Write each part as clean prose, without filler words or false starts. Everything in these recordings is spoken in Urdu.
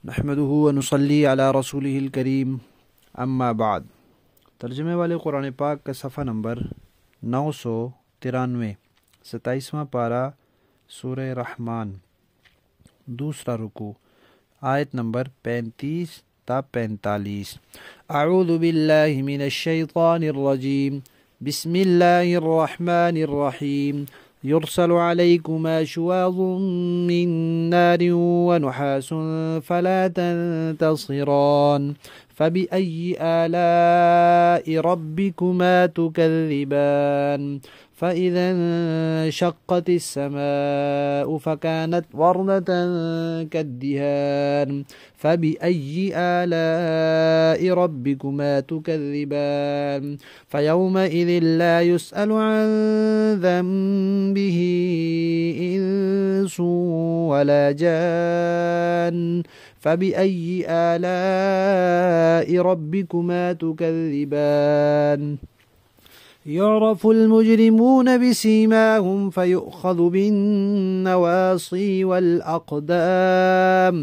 نحمدہ و نصلی علی رسولہ الکریم اما بعد۔ ترجمے والے قرآن پاک کا صفحہ نمبر 993، 27واں پارہ، سورہ رحمان، دوسرا رکوع، آیت نمبر 35 تا 45۔ اعوذ باللہ من الشیطان الرجیم، بسم اللہ الرحمن الرحیم۔ يرسل عليكما شواظ من نار ونحاس فلا تنتصران فبأي آلاء ربكما تكذبان فإذا انشقت السماء فكانت وردة كالدهان فبأي آلاء ربكما تكذبان فيومئذ لا يسأل عن ذنبه إنس ولا جان فبأي آلاء ربكما تكذبان يعرف المجرمون بسيماهم فيؤخذ بالنواصي والأقدام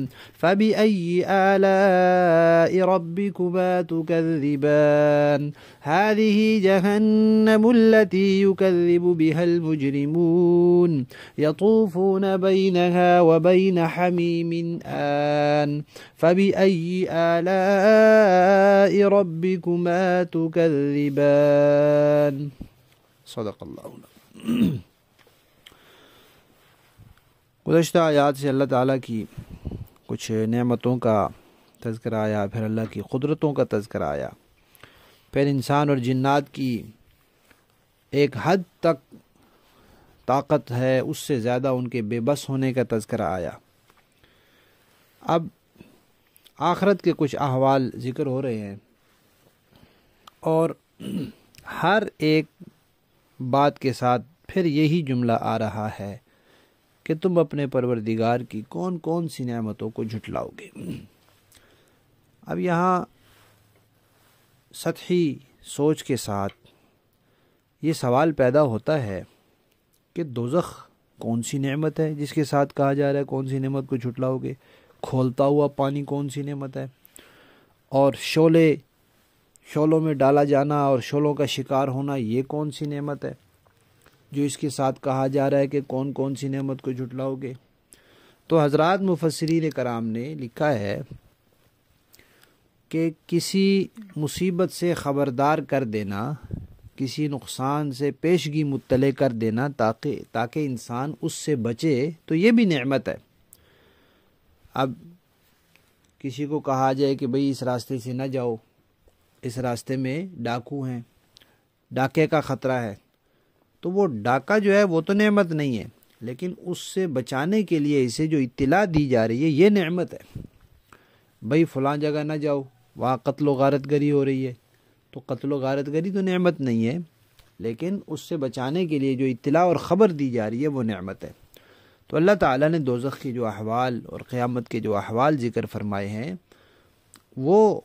فبأي آلاء ربكما تكذبان هذه جهنم التي يكذب بها المجرمون يطوفون بينها وبين حميم آن فبأي آلاء ربكما تكذبان صدق اللہ۔ گزشتہ آیات سے اللہ تعالیٰ کی کچھ نعمتوں کا تذکرہ آیا، پھر اللہ کی قدرتوں کا تذکرہ آیا، پھر انسان اور جنات کی ایک حد تک طاقت ہے، اس سے زیادہ ان کے بے بس ہونے کا تذکرہ آیا۔ اب آخرت کے کچھ احوال ذکر ہو رہے ہیں، اور ہر ایک بات کے ساتھ پھر یہی جملہ آ رہا ہے کہ تم اپنے پروردگار کی کون کون سی نعمتوں کو جھٹلاؤ گے۔ اب یہاں سطحی سوچ کے ساتھ یہ سوال پیدا ہوتا ہے کہ دوزخ کون سی نعمت ہے جس کے ساتھ کہا جا رہا ہے کون سی نعمت کو جھٹلاؤ گے؟ کھولتا ہوا پانی کون سی نعمت ہے؟ اور شعلوں میں ڈالا جانا اور شعلوں کا شکار ہونا یہ کون سی نعمت ہے جو اس کے ساتھ کہا جا رہا ہے کہ کون کون سی نعمت کو جھٹلاؤ گے؟ تو حضرات مفسرین کرام نے لکھا ہے کہ کسی مصیبت سے خبردار کر دینا، کسی نقصان سے پیشگی مطلع کر دینا تاکہ انسان اس سے بچے، تو یہ بھی نعمت ہے۔ اب کسی کو کہا جائے کہ بھئی اس راستے سے نہ جاؤ، اس راستے میں ڈاکو ہیں، ڈاکے کا خطرہ ہے، تو وہ ڈاکہ جو ہے وہ تو نعمت نہیں ہے، لیکن اس سے بچانے کے لیے اسے جو اطلاع دی جا رہی ہے یہ نعمت ہے۔ بھئی فلاں جگہ نہ جاؤ، وہاں قتل و غارت گری ہو رہی ہے، تو قتل و غارت گری تو نعمت نہیں ہے، لیکن اس سے بچانے کے لیے جو اطلاع اور خبر دی جا رہی ہے وہ نعمت ہے۔ تو اللہ تعالیٰ نے دوزخ کی جو احوال اور قیامت کے جو احوال ذکر فرمائے ہیں وہ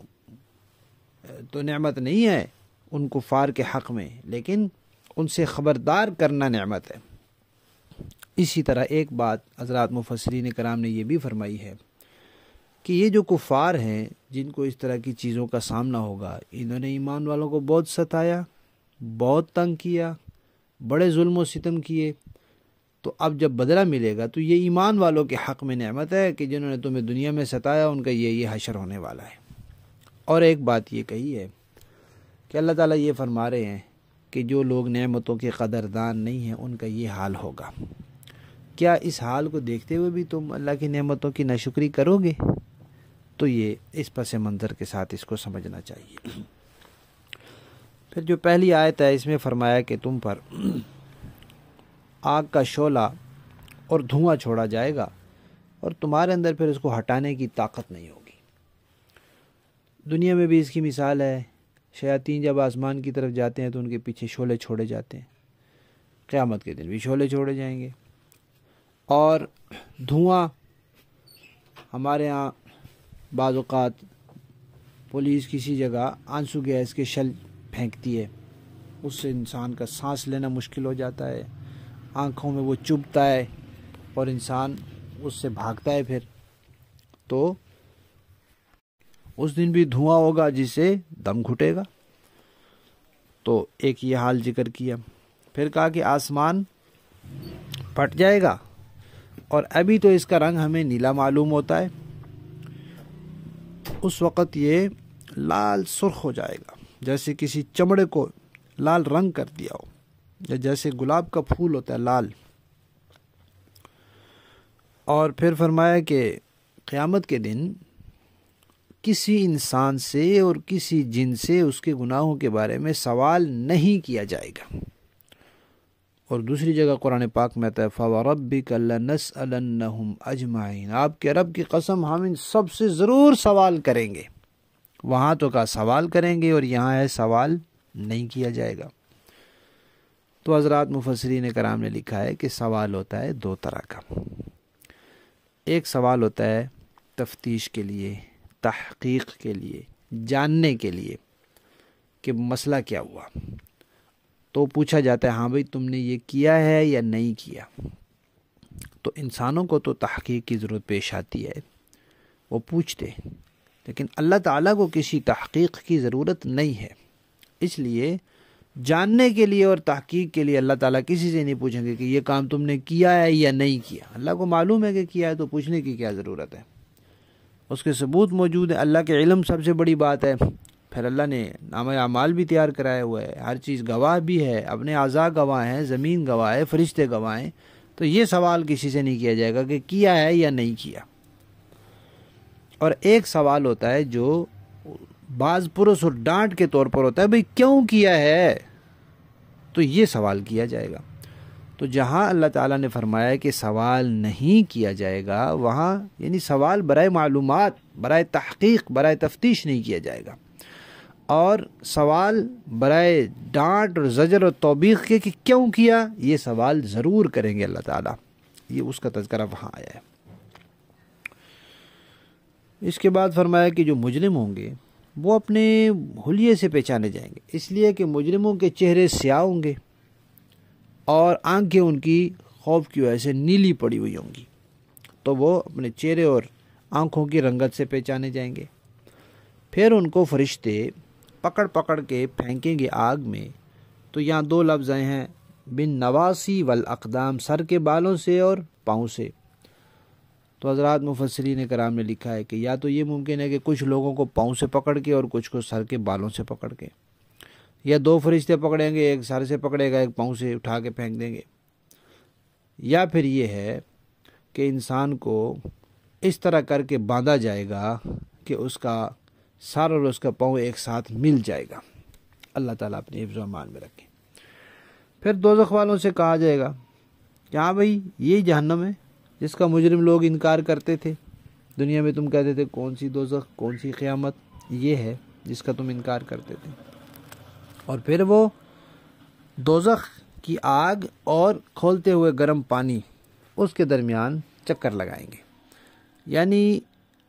تو نعمت نہیں ہے ان کفار کے حق میں، لیکن ان سے خبردار کرنا نعمت ہے۔ اسی طرح ایک بات حضرات مفسرین کرام نے یہ بھی فرمائی ہے کہ یہ جو کفار ہیں جن کو اس طرح کی چیزوں کا سامنا ہوگا، انہوں نے ایمان والوں کو بہت ستایا، بہت تنگ کیا، بڑے ظلم و ستم کیے، تو اب جب بدلہ ملے گا تو یہ ایمان والوں کے حق میں نعمت ہے کہ جنہوں نے تمہیں دنیا میں ستایا ان کا یہ حشر ہونے والا ہے۔ اور ایک بات یہ کہی ہے کہ اللہ تعالیٰ یہ فرما رہے ہیں کہ جو لوگ نعمتوں کے قدردان نہیں ہیں ان کا یہ حال ہوگا۔ کیا اس حال کو دیکھتے ہوئے بھی تم اللہ کی نعمتوں کی ناشکری کرو گے؟ تو یہ اس پس منظر کے ساتھ اس کو سمجھنا چاہیے۔ پھر جو پہلی آیت ہے اس میں فرمایا کہ تم پر آگ کا شعلہ اور دھواں چھوڑا جائے گا اور تمہارے اندر پھر اس کو ہٹانے کی طاقت نہیں ہوگی۔ دنیا میں بھی اس کی مثال ہے، شیاطین جب آسمان کی طرف جاتے ہیں تو ان کے پیچھے شعلے چھوڑے جاتے ہیں، قیامت کے دن بھی شعلے چھوڑے جائیں گے۔ اور دھواں ہمارے ہاں بعض اوقات پولیس کسی جگہ آنسو گیس کے شل پھینکتی ہے، اس سے انسان کا سانس لینا مشکل ہو جاتا ہے، آنکھوں میں وہ چبھتا ہے اور انسان اس سے بھاگتا ہے۔ پھر تو اس دن بھی دھواں ہوگا جس سے دم گھٹے گا۔ تو ایک یہ حال ذکر کیا۔ پھر کہا کہ آسمان پھٹ جائے گا، اور ابھی تو اس کا رنگ ہمیں نیلا معلوم ہوتا ہے، اس وقت یہ لال سرخ ہو جائے گا، جیسے کسی چمڑے کو لال رنگ کر دیا ہو، یا جیسے گلاب کا پھول ہوتا ہے لال۔ اور پھر فرمایا کہ قیامت کے دن کسی انسان سے اور کسی جن سے اس کے گناہوں کے بارے میں سوال نہیں کیا جائے گا۔ اور دوسری جگہ قرآن پاک میں آتا ہے فَوَرَبِّكَ لَنَسْأَلَنَّهُمْ أَجْمَعِينَ، آپ کے رب کی قسم ہم ان سب سے ضرور سوال کریں گے۔ وہاں تو کہا سوال کریں گے، اور یہاں ہے سوال نہیں کیا جائے گا۔ تو حضرات مفسرین کرام نے لکھا ہے کہ سوال ہوتا ہے دو طرح کا۔ ایک سوال ہوتا ہے تفتیش کے لیے، تحقیق کے لیے، جاننے کے لیے کہ مسئلہ کیا ہوا، تو پوچھا جاتا ہے ہاں بھئی تم نے یہ کیا ہے یا نہیں کیا۔ تو انسانوں کو تو تحقیق کی ضرورت پیش آتی ہے، وہ پوچھتے، لیکن اللہ تعالیٰ کو کسی تحقیق کی ضرورت نہیں ہے۔ اس لیے جاننے کے لیے اور تحقیق کے لیے اللہ تعالیٰ کسی سے نہیں پوچھیں گے کہ یہ کام تم نے کیا ہے یا نہیں کیا۔ اللہ کو معلوم ہے کہ کیا ہے، تو پوچھنے کی کیا ضرورت ہے، اس کے ثبوت موجود ہے۔ اللہ کے علم سب سے بڑی بات ہے۔ پھر اللہ نے نامہ اعمال بھی تیار کرایا ہوا ہے، ہر چیز گواہ بھی ہے، اپنے اعضاء گواہ ہیں، زمین گواہ ہے، فرشتے گواہ ہیں۔ تو یہ سوال کسی سے نہیں کیا جائے گا کہ کیا ہے یا نہیں کیا۔ اور ایک سوال ہوتا ہے جو بعض پرس اور ڈانٹ کے طور پر ہوتا ہے، بھئی کیوں کیا ہے، تو یہ سوال کیا جائے گا۔ تو جہاں اللہ تعالیٰ نے فرمایا کہ سوال نہیں کیا جائے گا، وہاں یعنی سوال برائے معلومات، برائے تحقیق، برائے تفتیش نہیں کیا جائے گا، اور سوال برائے ڈانٹ اور زجر اور توبیخ کے کہ کیوں کیا، یہ سوال ضرور کریں گے اللہ تعالیٰ۔ یہ اس کا تذکرہ وہاں آیا ہے۔ اس کے بعد فرمایا کہ جو مجرم ہوں گے وہ اپنے حلیے سے پہچانے جائیں گے، اس لیے کہ مجرموں کے چہرے سیاہ ہوں گے اور آنکھیں ان کی خوف کی وجہ سے نیلی پڑی ہوئی ہوں گی، تو وہ اپنے چہرے اور آنکھوں کی رنگت سے پہچانے جائیں گے۔ پھر ان کو فرشتے پکڑ پکڑ کے پھینکیں گے آگ میں۔ تو یہاں دو لفظ آئے ہیں، بن نواسی والاقدام، سر کے بالوں سے اور پاؤں سے۔ تو حضرات مفسرین کرام نے لکھا ہے کہ یا تو یہ ممکن ہے کہ کچھ لوگوں کو پاؤں سے پکڑ کے اور کچھ کو سر کے بالوں سے پکڑ کے، یا دو فرشتے پکڑیں گے، ایک سر سے پکڑے گا، ایک پاؤں سے اٹھا کے پھینک دیں گے، یا پھر یہ ہے کہ انسان کو اس طرح کر کے باندھا جائے گا کہ اس کا سر اور اس کا پاؤں ایک ساتھ مل جائے گا۔ اللہ تعالیٰ اپنے حفظ و امان میں رکھے۔ پھر دوزخ والوں سے کہا جائے گا کہ ہاں بھائی یہی جہنم ہے جس کا مجرم لوگ انکار کرتے تھے۔ دنیا میں تم کہتے تھے کون سی دوزخ، کون سی قیامت، یہ ہے جس کا تم انکار کرتے تھے۔ اور پھر وہ دوزخ کی آگ اور کھولتے ہوئے گرم پانی، اس کے درمیان چکر لگائیں گے۔ یعنی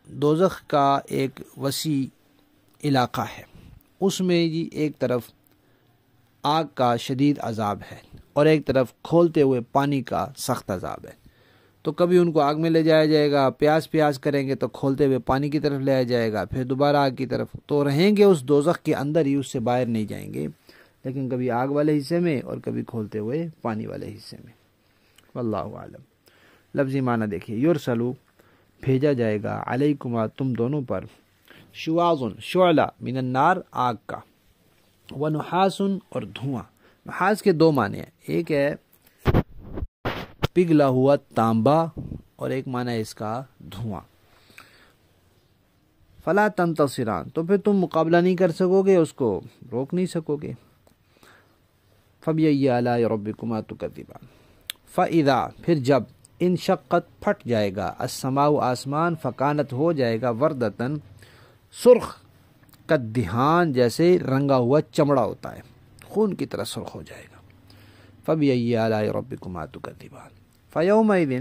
دوزخ کا ایک وسیع علاقہ ہے، اس میں جی ایک طرف آگ کا شدید عذاب ہے اور ایک طرف کھولتے ہوئے پانی کا سخت عذاب ہے۔ تو کبھی ان کو آگ میں لے جایا جائے گا، پیاس کریں گے تو کھولتے ہوئے پانی کی طرف لے جائے گا، پھر دوبارہ آگ کی طرف، تو رہیں گے اس دوزخ کے اندر ہی، اس سے باہر نہیں جائیں گے، لیکن کبھی آگ والے حصے میں اور کبھی کھولتے ہوئے پانی والے حصے میں۔ واللہ اعلم۔ لفظی معنی دیکھیے، یرسلو بھیجا جائے گا، علیکما تم دونوں پر، شواظن شعلہ من النار آگ کا، ونحاس اور دھواں۔ نحاس کے دو معنی ہیں، ایک ہے پگھلا ہوا تانبا اور ایک معنی ہے اس کا دھواں۔ فلا تنتصران، تو پھر تم مقابلہ نہیں کر سکو گے، اس کو روک نہیں سکو گے۔ فبأي آلاء ربكما تكذبان، فإذا پھر جب، انشقت پھٹ جائے گا، السماء آسمان، فکانت ہو جائے گا، وردتن سرخ، کدھان جیسے رنگا ہوا چمڑا ہوتا ہے، خون کی طرح سرخ ہو جائے گا۔ فبأي آلاء ربكما تكذبان، فيومئذ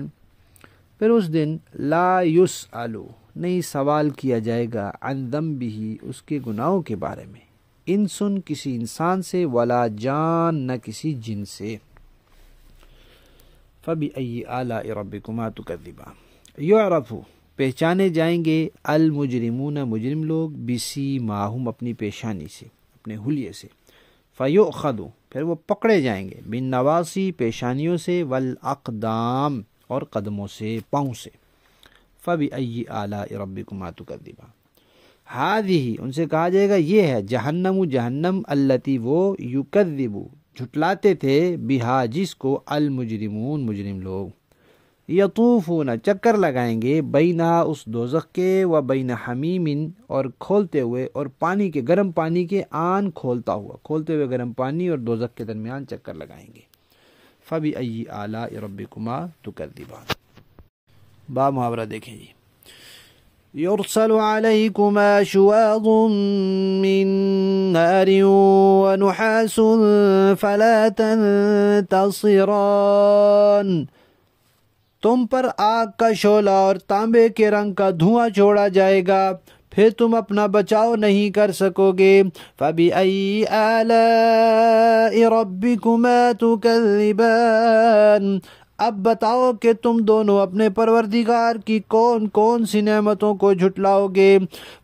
پھر اس دن، لا يسأل نہیں سوال کیا جائے گا، عن ذنبہ اس کے گناہوں کے بارے میں، انسن کسی انسان سے، ولا جان نہ کسی جن سے۔ فبأي آلاء ربكما تكذبان، یعرف پہچانے جائیں گے المجرمون مجرم لوگ بسیماہم اپنی پیشانی سے، اپنے حلیے سے، فیؤخذوا پھر وہ پکڑے جائیں گے، بالنواصی پیشانیوں سے، والاقدام اور قدموں سے، پاؤں سے، فبأی آلاء ربکما تکذبان ہذہ ان سے کہا جائے گا یہ ہے جہنم جہنم التی وہ یکذب جھٹلاتے تھے بہا جس کو المجرمون مجرم لوگ یطوفون چکر لگائیں گے بینہا اس دوزخ کے و بین حمیم اور کھولتے ہوئے اور پانی کے گرم پانی کے آن کھولتا ہوا کھولتے ہوئے گرم پانی اور دوزخ کے درمیان چکر لگائیں گے فبأی آلاء ربکما تکذبان با محاورہ دیکھیں جی یرسل علیکما شواظ من نار ونحاس فلا تنتصران تم پر آگ کا شعلہ اور تانبے کے رنگ کا دھواں چھوڑا جائے گا پھر تم اپنا بچاؤ نہیں کر سکو گے فبأی آلاء ربکما تکذبان اب بتاؤ کہ تم دونوں اپنے پروردگار کی کون کون سی نعمتوں کو جھٹلاؤ گے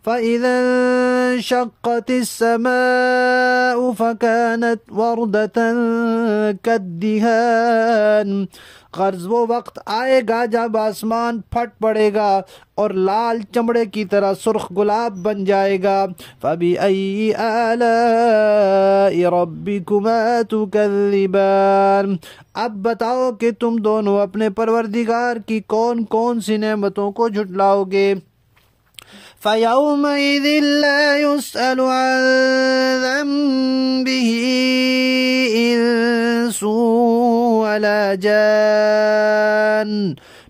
فَإِذَا انشَقَّتِ السَّمَاءُ فَكَانَتْ وَرْدَةً كَالدِّهَانِ غرض وہ وقت آئے گا جب آسمان پھٹ پڑے گا اور لال چمڑے کی طرح سرخ گلاب بن جائے گا فَبِأَيِّ آلَاءِ رَبِّكُمَا تُكَذِّبَانِ اب بتاؤ کہ تم دونوں اپنے پروردگار کی کون کون سی نعمتوں کو جھٹلاؤ گے فَيَوْمَئِذٍ لَا يُسْأَلُ عَنْ ذَنبِهِ إِنسٌ وَلَا جَانٌ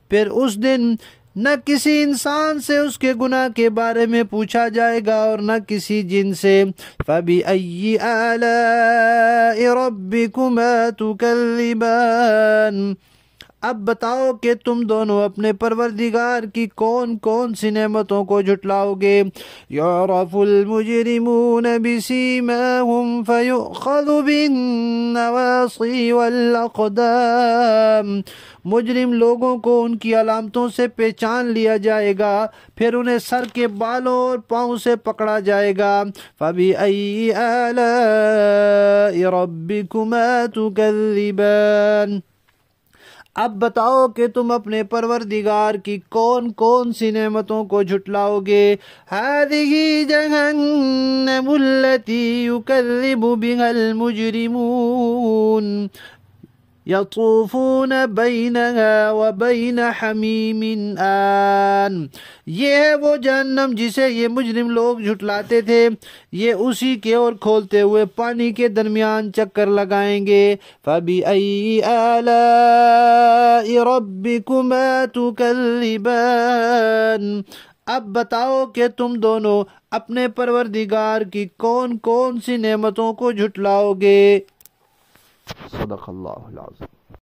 پھر اس دن نہ کسی انسان سے اس کے گناہ کے بارے میں پوچھا جائے گا اور نہ کسی جن سے فَبِأَيِّ آلَاءِ رَبِّكُمَا تُكَذِّبَانِ اب بتاؤ کہ تم دونوں اپنے پروردگار کی کون کون سی نعمتوں کو جھٹلاؤ گے یعرف المجرمون بسیماہم فیؤخذ بالنواصی والاقدام مجرم لوگوں کو ان کی علامتوں سے پہچان لیا جائے گا پھر انہیں سر کے بالوں اور پاؤں سے پکڑا جائے گا فَبِأَيِّ آلَاءِ رَبِّكُمَا تُكَذِّبَانِ اب بتاؤ کہ تم اپنے پروردگار کی کون کون سی نعمتوں کو جھٹلاؤ گے هذه جہنم التي يكذب بها المجرمون یطوفون بینہا وبین حمیم آن یہ ہے وہ جہنم جسے یہ مجرم لوگ جھٹلاتے تھے یہ اسی کے اور کھولتے ہوئے پانی کے درمیان چکر لگائیں گے فَبِأَيِّ آلَاءِ رَبِّكُمَا تُكَذِّبَانِ اب بتاؤ کہ تم دونوں اپنے پروردگار کی کون کون سی نعمتوں کو جھٹلاؤ گے صدق اللہ العظیم